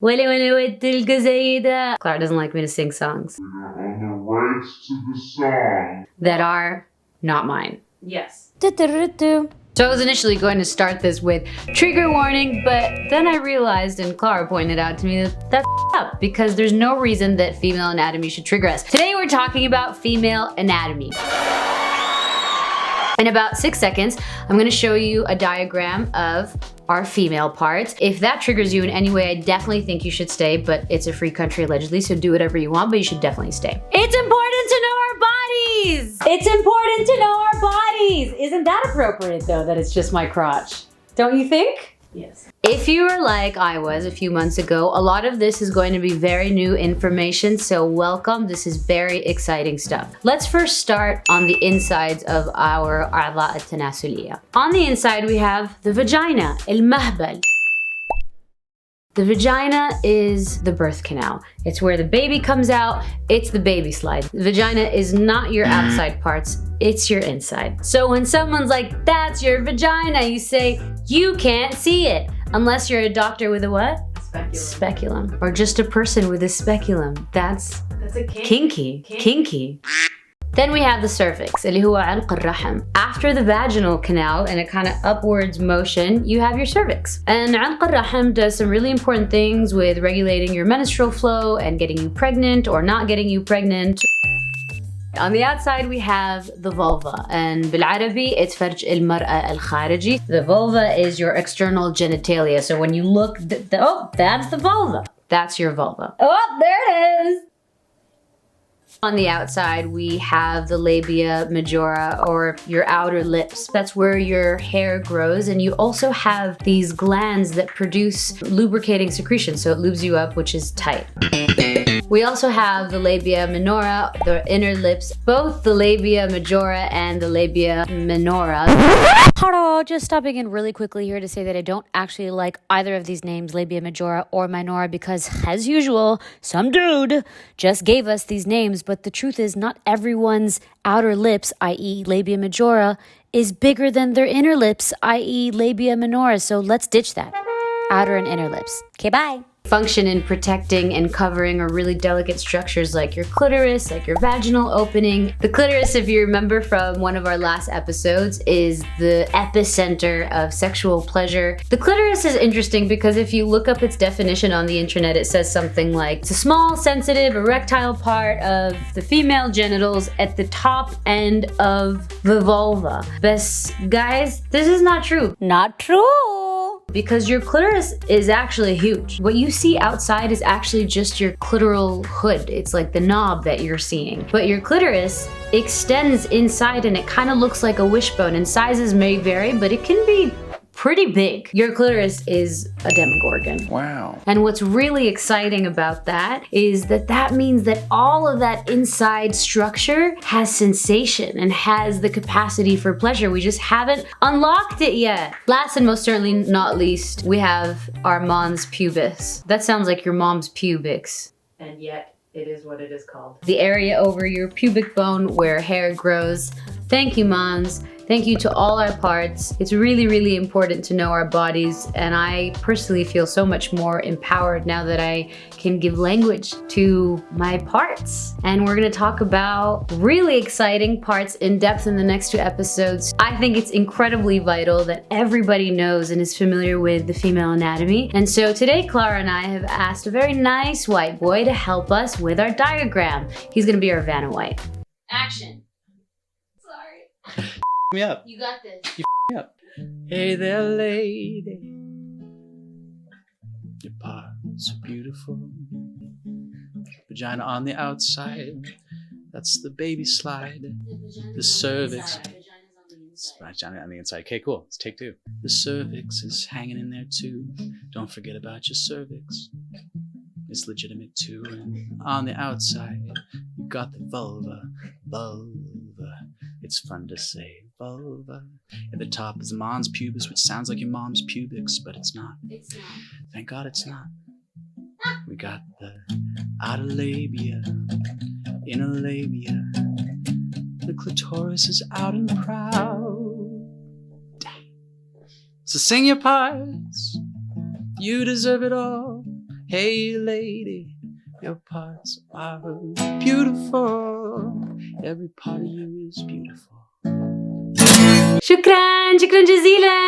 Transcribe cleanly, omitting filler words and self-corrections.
Wale wale وتلقى زايدة. Clara doesn't like me to sing songs. On the rights to the song that are not mine. Yes. So I was initially going to start this with trigger warning, but then I realized, and Clara pointed out to me, that that's up because there's no reason that female anatomy should trigger us. Today we're talking about female anatomy. In about 6 seconds, I'm gonna show you a diagram of our female parts. If that triggers you in any way, I definitely think you should stay, but it's a free country allegedly, so do whatever you want, but you should definitely stay. It's important to know our bodies! It's important to know our bodies! Isn't that appropriate though, that it's just my crotch? Don't you think? Yes. If you were like I was a few months ago, a lot of this is going to be very new information, so welcome. This is very exciting stuff. Let's first start on the insides of our أعضاء التناسلية. On the inside we have the vagina, المهبل. The vagina is the birth canal. It's where the baby comes out, it's the baby slide. The vagina is not your outside parts, it's your inside. So when someone's like, that's your vagina, you say, you can't see it. Unless you're a doctor with a what? Speculum. Speculum. Or just a person with a speculum. That's a kink. Kinky. Then we have the cervix, اللي هو علق الرحم. After the vaginal canal and a kind of upwards motion, you have your cervix. And علق الرحم does some really important things with regulating your menstrual flow and getting you pregnant or not getting you pregnant. On the outside we have the vulva, and بالعربي it's فرج المرأة الخارجي. The vulva is your external genitalia. So when you look, oh, that's the vulva. That's your vulva. Oh, there it is. On the outside, we have the labia majora, or your outer lips. That's where your hair grows, and you also have these glands that produce lubricating secretion, so it lubes you up, which is tight. We also have the labia minora, the inner lips. Both the labia majora and the labia minora. Hello, just stopping in really quickly here to say that I don't actually like either of these names, labia majora or minora, because as usual, some dude just gave us these names, but the truth is not everyone's outer lips, i.e. labia majora, is bigger than their inner lips, i.e. labia minora, so let's ditch that. Outer and inner lips. Okay, bye. Function in protecting and covering are really delicate structures like your clitoris, like your vaginal opening. The clitoris, if you remember from one of our last episodes, is the epicenter of sexual pleasure. The clitoris is interesting because if you look up its definition on the internet, it says something like, it's a small, sensitive, erectile part of the female genitals at the top end of the vulva. But guys, this is not true. Not true! Because your clitoris is actually huge. What you see outside is actually just your clitoral hood. It's like the knob that you're seeing. But your clitoris extends inside and it kind of looks like a wishbone, and sizes may vary, but it can be pretty big. Your clitoris is a demogorgon. Wow. And what's really exciting about that is that that means that all of that inside structure has sensation and has the capacity for pleasure. We just haven't unlocked it yet. Last and most certainly not least, we have our mons pubis. That sounds like your mom's pubics. And yet, it is what it is called. The area over your pubic bone where hair grows. Thank you, mons. Thank you to all our parts. It's really, really important to know our bodies, and I personally feel so much more empowered now that I can give language to my parts. And we're gonna talk about really exciting parts in depth in the next 2 episodes. I think it's incredibly vital that everybody knows and is familiar with the female anatomy. And so today, Clara and I have asked a very nice white boy to help us with our diagram. He's gonna be our Vanna White. Action. Sorry. Me up. You got this. You me up. Hey there, lady. Your parts are beautiful. Vagina on the outside. That's the baby slide. The cervix. Vagina on the inside. Okay, cool. Let's take 2. The cervix is hanging in there too. Don't forget about your cervix. It's legitimate too. And on the outside, you got the vulva. Vulva. It's fun to say vulva. At the top is the mons pubis, which sounds like your mom's pubics, but it's not. It's not. Thank God it's not. We got the outer labia, inner labia. The clitoris is out and proud. So sing your parts. You deserve it all. Hey lady, your parts are beautiful. Every part of you is beautiful. شكرا جزيلا.